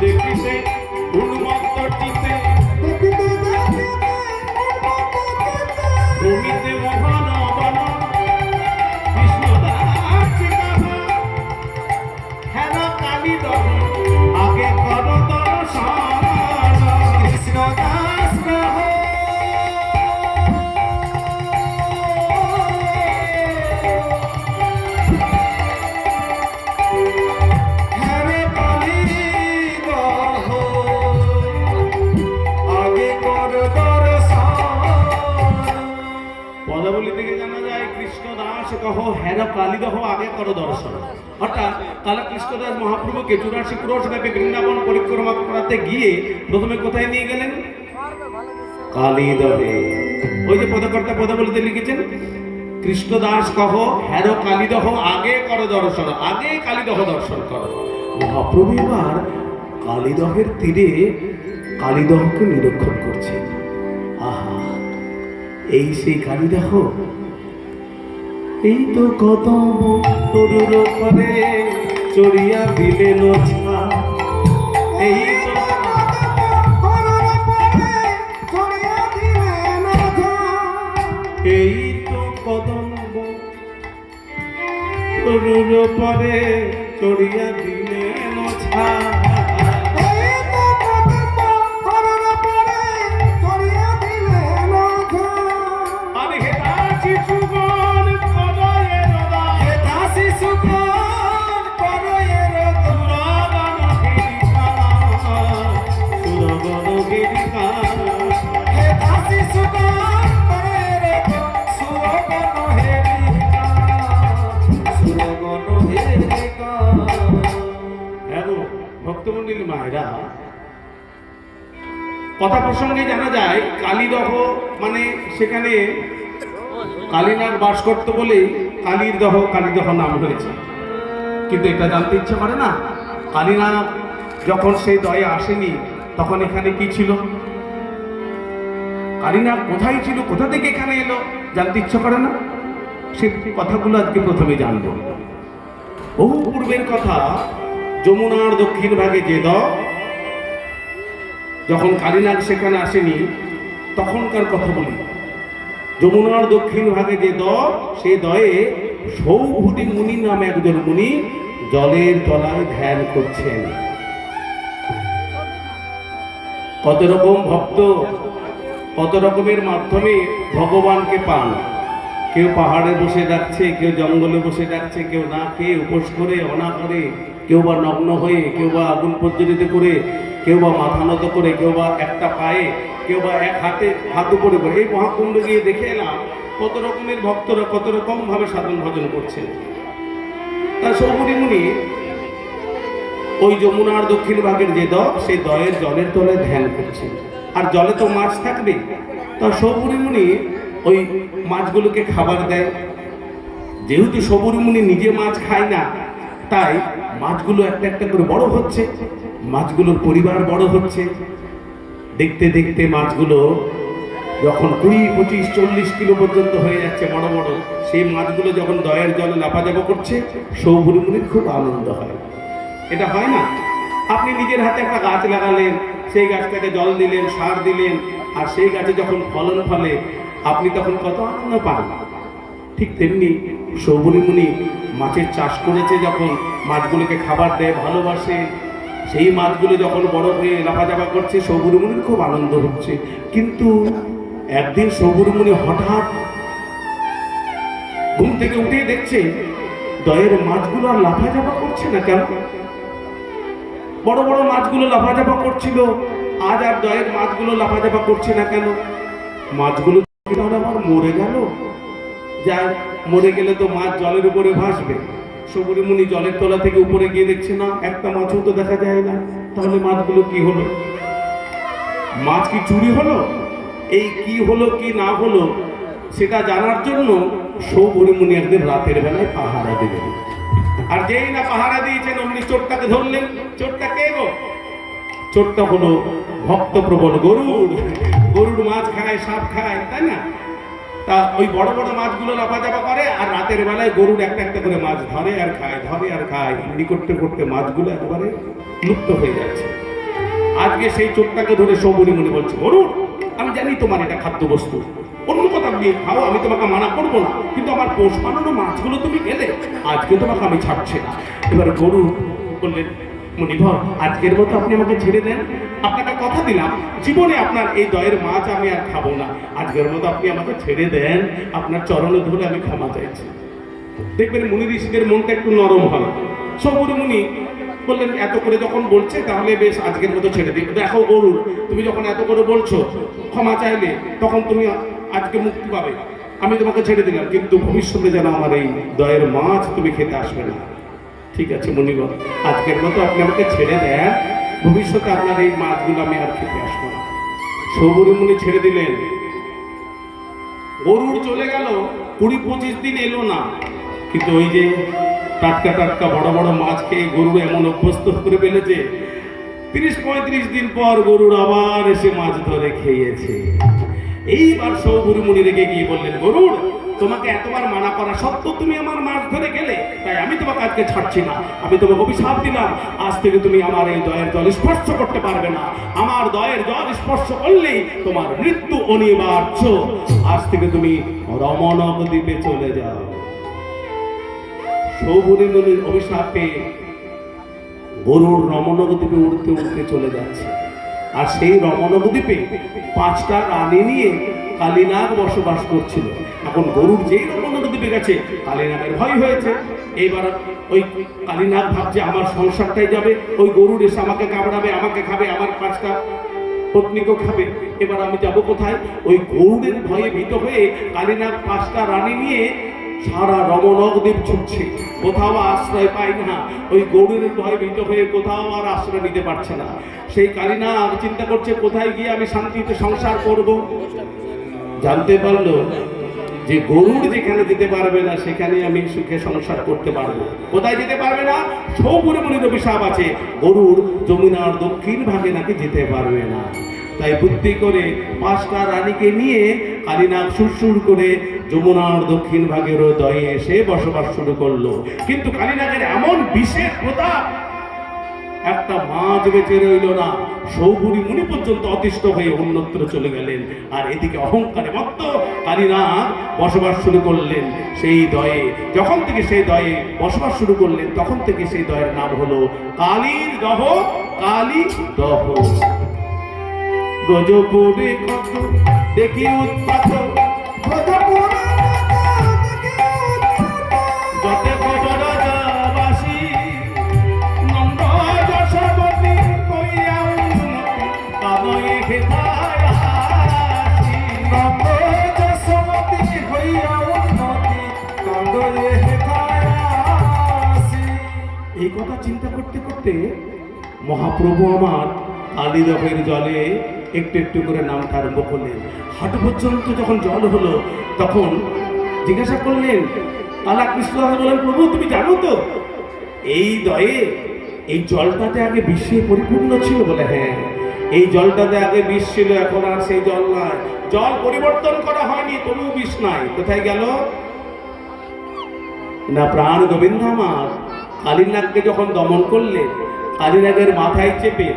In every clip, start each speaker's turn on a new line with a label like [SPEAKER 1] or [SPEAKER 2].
[SPEAKER 1] দেখিতে উন্মত্ত চিতে প্রভৃতি মহান অবন কৃষ্ণদাস হেন কালী দহ আগে কর দর্শন কৃষ্ণদাস কহ কহ হেন কালীদহ আগে কর দর্শন। অর্থাৎ কালা কৃষ্ণদাস মহাপ্রভুকে 84 ক্রোশ ব্যাপী বৃন্দাবন পরিক্রমা করাতে গিয়ে প্রথমে কোথায় নিয়ে গেলেন? কালীদহে। ওই যে পদকর্তা পদাবলিতে লিখেছেন কৃষ্ণদাস কহ হেন কালীদহ আগে কর দর্শন, আগে কালীদহ দর্শন কর। মহাপ্রভু এবার কালীদহের তীরে কালীদহকে নিরীক্ষণ করছে। আহা, এই সেই কালীদহ, এই তো কদম তরুর পরে চড়িয়া দিলেন ছা, এই তো এই তো কদম তরুর পরে চড়িয়া দিলেন ছা। ভক্তমন্ডলী মায়েরা, কথা প্রসঙ্গে জানা যায় কালীদহ মানে সেখানে কালীনাগ বাস করত বলে কালীদহ কালীদহ নাম হয়েছে। কিন্তু এটা জানতে ইচ্ছে করে না, কালীনাগ যখন সেই দয়ে আসেনি তখন এখানে কি ছিল? কালীনাগ কোথায় ছিল, কোথা থেকে এখানে এলো জানতে ইচ্ছে করে না? সে কথাগুলো আজকে প্রথমে জানবো। বহু পূর্বের কথা, যমুনার দক্ষিণ ভাগে যে যখন কালীনাগ সেখানে আসেনি তখনকার কথা বলি। যমুনার দক্ষিণ ভাগে যে সেই দয়ে সৌভূতি মুনি নামে একজন মুনি জলের তলায় ধ্যান করছেন। কত রকম ভক্ত কত রকমের মাধ্যমে ভগবানকে পান। কেউ পাহাড়ে বসে ডাকছে, কেউ জঙ্গলে বসে ডাকছে, কেউ না খেয়ে উপোস করে অনাহারে, কেউ বা নগ্ন হয়ে, কেউ বা আগুন প্রজ্বলিত করে, কেউ বা মাথা নত করে, কেউ বা একটা পায়ে, কেউ বা এক হাতে হাত উপরে করে। এই মহাকুণ্ড গিয়ে দেখে এলাম কত রকমের ভক্তরা কত রকম ভাবে সাধন ভজন করছেন। তার সৌভূতি মুনি ওই যমুনার দক্ষিণ ভাগের যে সেই দয়ের জলের তলায় ধ্যান করছেন। আর জলে তো মাছ থাকবে, তার সৌভূতি মুনি ওই মাছগুলোকে খাবার দেয়। যেহেতু সৌভূতি মুনি নিজে মাছ খায় না, তাই মাছগুলো একটা একটা করে বড় হচ্ছে, মাছগুলোর পরিবার বড় হচ্ছে। দেখতে দেখতে মাছগুলো যখন 20, 25, 40 কিলো পর্যন্ত হয়ে যাচ্ছে বড় বড়, সেই মাছগুলো যখন দয়ের জলে লাফাঝাপা করছে, সৌভূতি মুনির খুব আনন্দ হয়। এটা হয় না? আপনি নিজের হাতে একটা গাছ লাগালেন, সেই গাছটাকে জল দিলেন, সার দিলেন, আর সেই গাছে যখন ফলন ফলে আপনি তখন কত আনন্দ পান। ঠিক তেমনি সৌভূতি মুনি মাছের চাষ করেছে, যখন মাছগুলোকে খাবার দেয়, ভালোবাসে, সেই মাছগুলো যখন বড় হয়ে লাফাঝাপা করছে, সৌভূতি মুনির খুব আনন্দ হচ্ছে। কিন্তু একদিন সৌভূতি মুনি হঠাৎ ঘুম থেকে উঠে দেখছে দয়ের মাছগুলো আর লাফাঝাপা করছে না। কেন? বড় বড় মাছগুলো লাফাঝাপা করছিল, আজ আর দয়ের মাছগুলো লাফাঝাপা করছে না কেন? মাছগুলো আবার মরে গেল। যাই মরে গেলে তো মাছ জলের উপরে ভাসবে। সৌভূতি মুনি জলের তলা থেকে উপরে গিয়ে দেখছে না, একটা মাছও তো দেখা যায় না। তাহলে মাছগুলো কি হলো? মাছ কি চুরি হলো? এই কি হলো কি না হলো সেটা জানার জন্য সৌভূতি মুনি একদিন রাতের বেলায় পাহারা দিলেন। আর যেই না পাহারা দিয়েছেন অমনি চোরটাকে ধরলেন। চোরটা কে গো? চোরটা হলো ভক্ত প্রবল গরুড়। গরুড় মাছ খায়, সাপ খায়, তাই না? তা ওই বড় বড় মাছগুলো লাফাচাপা করে, আর রাতের বেলায় গরুর একটা একটা করে মাছ ধরে আর খায়, ধরে আর খায়। এমনি করতে করতে মাছগুলো একবারে লুপ্ত হয়ে যাচ্ছে। আজকে সেই চোখটাকে ধরে সৌবরী মুনি বলছে, গরুর, আমি জানি তোমার এটা খাদ্যবস্তু, অন্য কথা দিয়ে খাও, আমি তোমাকে মানা করবো না, কিন্তু আমার পোষ মানানো মাছগুলো তুমি খেলে, আজকে তোমাকে আমি ছাড়ছি না। এবার গরু বললেন, মুনিভর, আজকের মতো আপনি আমাকে ছেড়ে দেন, আপনাকে কথা দিলাম জীবনে আপনার এই দয়ের মাছ আমি আর খাবো না, আজকের মতো আপনি আমাকে ছেড়ে দেন, আপনার চরণে ধরে আমি ক্ষমা চাইছি। দেখবেন মুনি ঋষিদের মনটা একটু নরম হয়। সৌবরী মুনি বললেন, এত করে যখন বলছে তাহলে বেশ আজকের মতো ছেড়ে দিই। দেখো গরুর, তুমি যখন এত করে বলছো ক্ষমা চাইলে, তখন তুমি আজকে মুক্তি পাবে, আমি তোমাকে ছেড়ে দিলাম, কিন্তু ভবিষ্যতে যেন আমার এই দয়ের মাছ তুমি খেতে আসবে না। ঠিক আছে মুনিগণ, আজকের মতো আপনি আমাকে ছেড়ে দেন, ভবিষ্যতে আপনার এই মাছগুলো আমি আর খেতে আসবো না। সৌবরী মুনি ছেড়ে দিলেন। গরুর চলে গেল, 20-25 দিন এলো না, কিন্তু ওই যে টাটকা টাটকা বড় বড় মাছ খেয়ে গরু এমন অভ্যস্ত করে ফেলেছে, 30-35 দিন পর গরুর আবার এসে মাছ ধরে খেয়েছে। এইবার সৌবরী মুনি রেগে গিয়ে বললেন, গরুর, তোমাকে এতবার মানা করা সত্ত্বেও তুমি আমার মাছ ধরে গেলে, তাই আমি তোমাকে আজকে ছাড়ছি না। আমি তোমাকে অভিশাপ দিলাম, আজ থেকে তুমি আমার এই দয়ের জল স্পর্শ করতে পারবে না, আমার দয়ের জল স্পর্শ করলেই তোমার মৃত্যু অনিবার্য। আজ থেকে তুমি রমণক দ্বীপে চলে যাও। সৌবরী মুনির অভিশাপে গরুর রমণক দ্বীপে উড়তে উড়তে চলে যাচ্ছে। আর সেই রমণক দ্বীপে 5টা রানী নিয়ে কালীনাগ বসবাস করছিল। এখন গরুর যেই রমণক দ্বীপে গেছে, কালীনাগের ভয় হয়েছে। এইবার ওই কালীনাগ ভাবছে আমার সংসারটাই যাবে, ওই গরুর এসে আমাকে কামড়াবে, আমাকে খাবে, আমার 5টা পত্নীকে খাবে, এবার আমি যাব কোথায়? ওই গরুরের ভয়ে ভীত হয়ে কালীনাগ 5টা রানী নিয়ে সারা রমণক দ্বীপ ছুটছে, কোথাও আশ্রয় পায় না। ওই গরুরের ভয়ে ভীত হয়ে কোথাও আর আশ্রয় নিতে পারছে না। সেই কালীনাগ চিন্তা করছে, কোথায় গিয়ে আমি শান্তিতে সংসার করব। জানতে পারলো যে গরুর যেখানে যেতে পারবে না, সেখানে আমি সুখে সংসার করতে পারবো। কোথায় যেতে পারবে না? সৌবরী মুনির অভিশাপ আছে, গরুর যমুনার দক্ষিণ ভাগে নাকি যেতে পারবে না। তাই বুদ্ধি করে 5টা রানীকে নিয়ে কালীনাগ সুরসুর করে যমুনার দক্ষিণ ভাগের দয়ে এসে বসবাস শুরু করলো। কিন্তু কালীনাগের এমন বিশেষ প্রতাপ, একটা মাছ বেঁচে রইল না। সৌবরী মুনি পর্যন্ত অতিষ্ঠ হয়ে অন্যত্র চলে গেলেন। আর এদিকে অহংকারে মত্ত কালীনাগ বসবাস শুরু করলেন সেই দয়ে। যখন থেকে সেই দয়ে বসবাস শুরু করলেন, তখন থেকে সেই দয়ের নাম হলো কালীর দহ, কালী দহ। গজপুরে কত দেখি উৎপাত, যতে খবরবাসী নন্দ যশোবতী কইয়া উন্নতি কাদয়ে হেথায় আসি। নন্দ যশোবতী হইয়া উন্নতি কাদয়ে হেথায় আসি। এই কথা চিন্তা করতে করতে মহাপ্রভু আমার কালীদহের জলে একটু একটু করে নামটা আরম্ভ করলেন। হাঁটু পর্যন্ত যখন জল হলো, তখন জিজ্ঞাসা করলেন, কালা কৃষ্ণ বলেন, প্রভু তুমি জানো তো এই দয়ে এই জলটাতে আগে বিশ্বে পরিপূর্ণ ছিল? বলে হ্যাঁ, এই জলটাতে আগে বিষ ছিল, এখন আর সেই জল নাই। জল পরিবর্তন করা হয়নি, তবু বিষ নাই। কোথায় গেল না? প্রাণ গোবিন্দ আমার কালীনাগকে যখন দমন করলেন, কালীনাগের মাথায় চেপে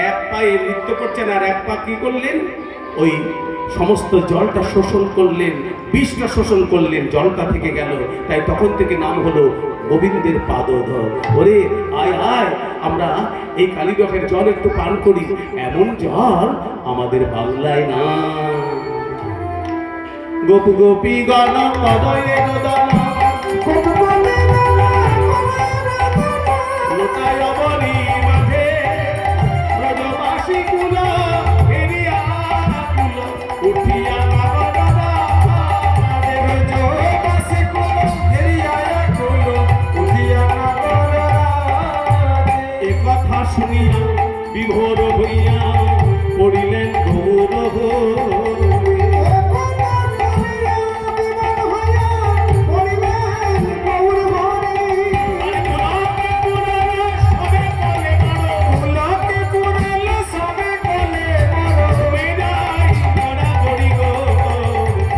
[SPEAKER 1] এক পায়ে নৃত্য করছেন, আর এক পা কি করলেন? ওই সমস্ত জলটা শোষণ করলেন, বিষটা শোষণ করলেন, জলটা থেকে গেল। তাই তখন থেকে নাম হলো গোবিন্দের পাদধর। ওরে আয় আয়, আমরা এই কালীদহের জল একটু পান করি। এমন জল আমাদের বাংলায় না। গোপ গোপী গণ কদয়ে নদন, শুনিয়া বিভোর হইয়া পড়িলেন গৌরব।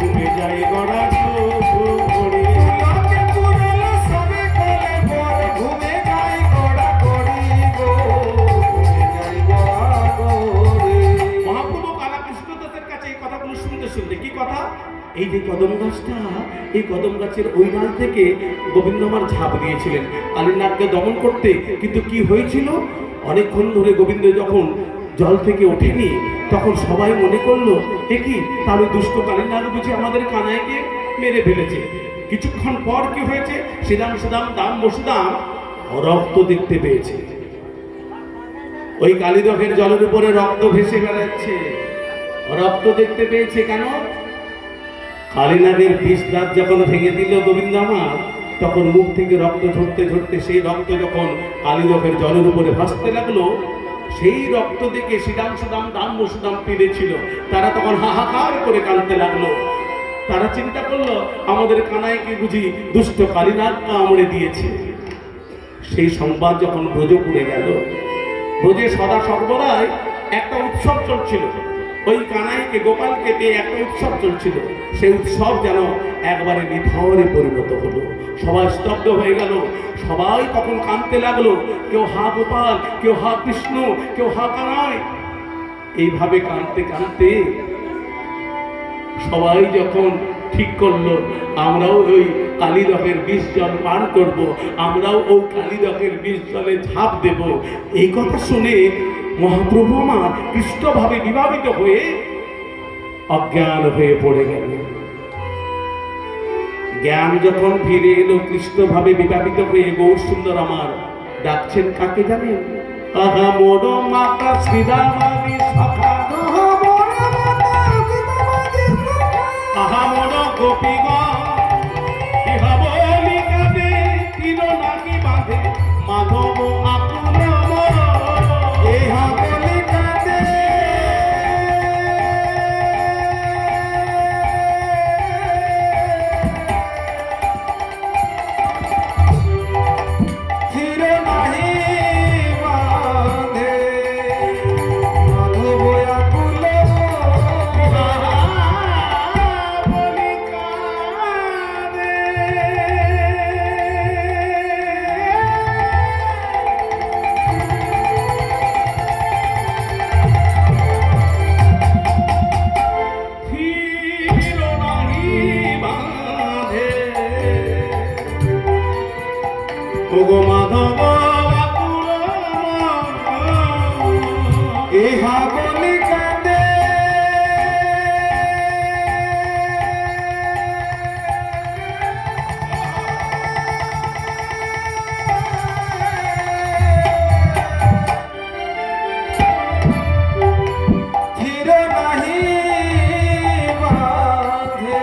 [SPEAKER 1] ডুবে এই যে কদম গাছটা, এই কদম গাছের ওই ডাল থেকে গোবিন্দ আমার ঝাঁপ দিয়েছিলেন কালীনাগকে দমন করতে। কিন্তু কি হয়েছিল, অনেকক্ষণ ধরে গোবিন্দ যখন জল থেকে ওঠেনি, তখন সবাই মনে করলো এ কি, তাহলে দুষ্ট কালীনাগ বুঝি আমাদের কানাইকে মেরে ফেলেছে। কিছুক্ষণ পর কি হয়েছে, শ্রীরাম সুদাম দাম বসুদাম রক্ত দেখতে পেয়েছে। ওই কালীদকের জলের উপরে রক্ত ভেসে বেড়াচ্ছে, রক্ত দেখতে পেয়েছে। কেন? কালীনাগের বিষ দাঁত যখন ভেঙে দিল গোবিন্দ আমার, তখন মুখ থেকে রক্ত ঝরতে ঝরতে সেই রক্ত যখন কালীদকের জলের উপরে ভাসতে লাগলো, সেই রক্ত দেখে শ্রীরাম সুদাম দাম বসুদাম পেরেছিল। তারা তখন হাহাকার করে কাঁদতে লাগলো। তারা চিন্তা করলো আমাদের কানাইকে বুঝি দুষ্ট কালীনাগ কামড়ে দিয়েছে। সেই সংবাদ যখন ব্রজপুরে গেল, ব্রজে সদা সর্বদাই একটা উৎসব চলছিল। ওই কানাইকে গোপালকে পেয়ে একটা উৎসব চলছিল। সেই উৎসব যেন একবারে নিথরে পরিণত হলো। সবাই স্তব্ধ হয়ে গেল। সবাই তখন কাঁদতে লাগলো। কেউ হা গোপাল, কেউ হা কৃষ্ণ, কেউ হা কানাই। এইভাবে কাঁদতে কাঁদতে সবাই যখন ঠিক করলো আমরাও ওই কালীদকের বিষ জল পান করব, আমরাও ওই কালীদকের বিষ জলে ঝাঁপ দেব। এই কথা শুনে মহাপ্রভু আমার কৃষ্ণভাবে বিভাবিত হয়ে অজ্ঞান হয়ে পড়ে গেল। জ্ঞান যখন ফিরে এলো, কৃষ্ণভাবে বিভাবিত হয়ে গৌর সুন্দর আমার ডাকছেন কাকে জানেন? আহা মোর মাতা শ্রীরামানি সখা, আহা মোর গোপীগণ, ইহা বলি কাঁদে তিন নাকি বাঁধে মাধব আকুল মন, ইহা বলি কাঁদে স্থির নাহি বাঁধে মাধব আকুল ওগো মাধব আকুল ইহা বলি কাঁদে। স্থির নাহি বাঁধে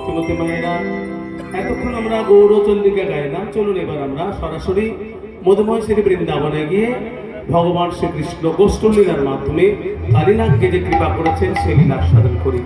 [SPEAKER 1] ভক্তিমতী মায়েরা, এতক্ষণ আমরা গৌরচন্দ্রিকা গাইলাম। চলুন এবার আমরা সরাসরি মধুময় শ্রী বৃন্দাবনে গিয়ে ভগবান শ্রীকৃষ্ণ গোষ্ঠলীলার মাধ্যমে কালীনাথকে যে কৃপা করেছেন সেই লীলা সাধন করি।